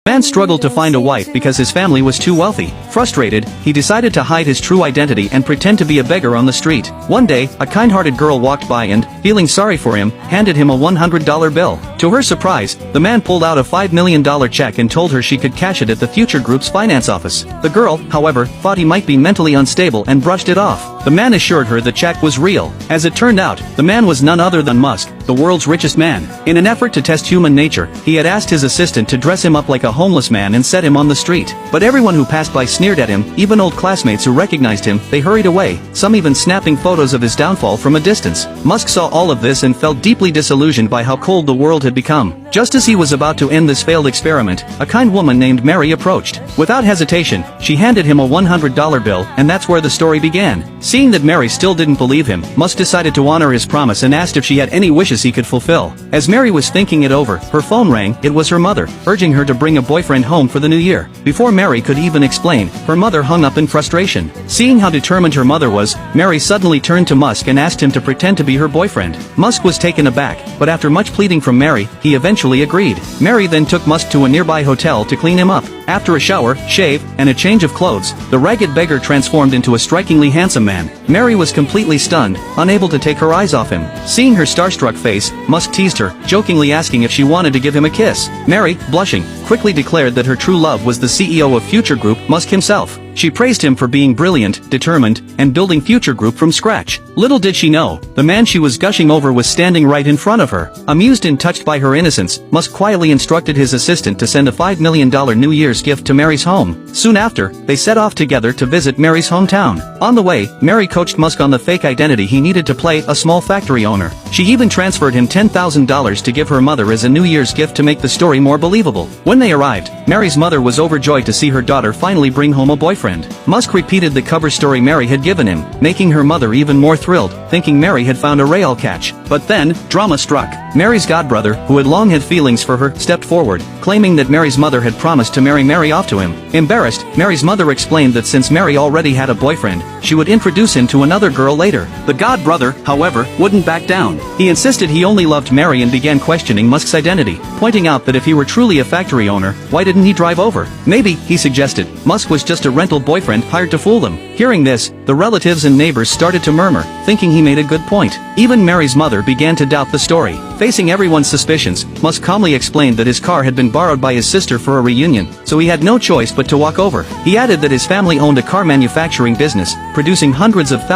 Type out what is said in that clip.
Man struggled to find a wife because his family was too wealthy. Frustrated, he decided to hide his true identity and pretend to be a beggar on the street. One day, a kind-hearted girl walked by and, feeling sorry for him, handed him a $100 bill. To her surprise, the man pulled out a $5 million check and told her she could cash it at the Future Group's finance office. The girl, however, thought he might be mentally unstable and brushed it off. The man assured her the check was real. As it turned out, the man was none other than Musk, the world's richest man. In an effort to test human nature, he had asked his assistant to dress him up like a homeless man and set him on the street. But everyone who passed by sneered at him, even old classmates who recognized him. They hurried away, some even snapping photos of his downfall from a distance. Musk saw all of this and felt deeply disillusioned by how cold the world had become. Just as he was about to end this failed experiment, a kind woman named Mary approached. Without hesitation, she handed him a $100 bill, and that's where the story began. Seeing that Mary still didn't believe him, Musk decided to honor his promise and asked if she had any wishes he could fulfill. As Mary was thinking it over, her phone rang. It was her mother, urging her to bring a boyfriend home for the new year. Before Mary could even explain, her mother hung up in frustration. Seeing how determined her mother was, Mary suddenly turned to Musk and asked him to pretend to be her boyfriend. Musk was taken aback, but after much pleading from Mary, he eventually agreed. Mary then took Musk to a nearby hotel to clean him up. After a shower, shave, and a change of clothes, the ragged beggar transformed into a strikingly handsome man. Mary was completely stunned, unable to take her eyes off him. Seeing her starstruck face, Musk teased her, jokingly asking if she wanted to give him a kiss. Mary, blushing, quickly declared that her true love was the CEO of Future Group, Musk himself. She praised him for being brilliant, determined, and building Future Group from scratch. Little did she know, the man she was gushing over was standing right in front of her. Amused and touched by her innocence, Musk quietly instructed his assistant to send a $5 million New Year's gift to Mary's home. Soon after, they set off together to visit Mary's hometown. On the way, Mary coached Musk on the fake identity he needed to play a small factory owner. She even transferred him $10,000 to give her mother as a New Year's gift to make the story more believable. When they arrived, Mary's mother was overjoyed to see her daughter finally bring home a boyfriend. Musk repeated the cover story Mary had given him, making her mother even more thrilled, thinking Mary had found a rail catch. But then, drama struck. Mary's godbrother, who had long had feelings for her, stepped forward, claiming that Mary's mother had promised to marry Mary off to him. Embarrassed, Mary's mother explained that since Mary already had a boyfriend, she would introduce him to another girl later. The godbrother, however, wouldn't back down. He insisted he only loved Mary and began questioning Musk's identity, pointing out that if he were truly a factory owner, why didn't he drive over? Maybe, he suggested, Musk was just a rental boyfriend hired to fool them. Hearing this, the relatives and neighbors started to murmur, thinking he made a good point. Even Mary's mother began to doubt the story. Facing everyone's suspicions, Musk calmly explained that his car had been borrowed by his sister for a reunion, so he had no choice but to walk over. He added that his family owned a car manufacturing business, producing hundreds of thousands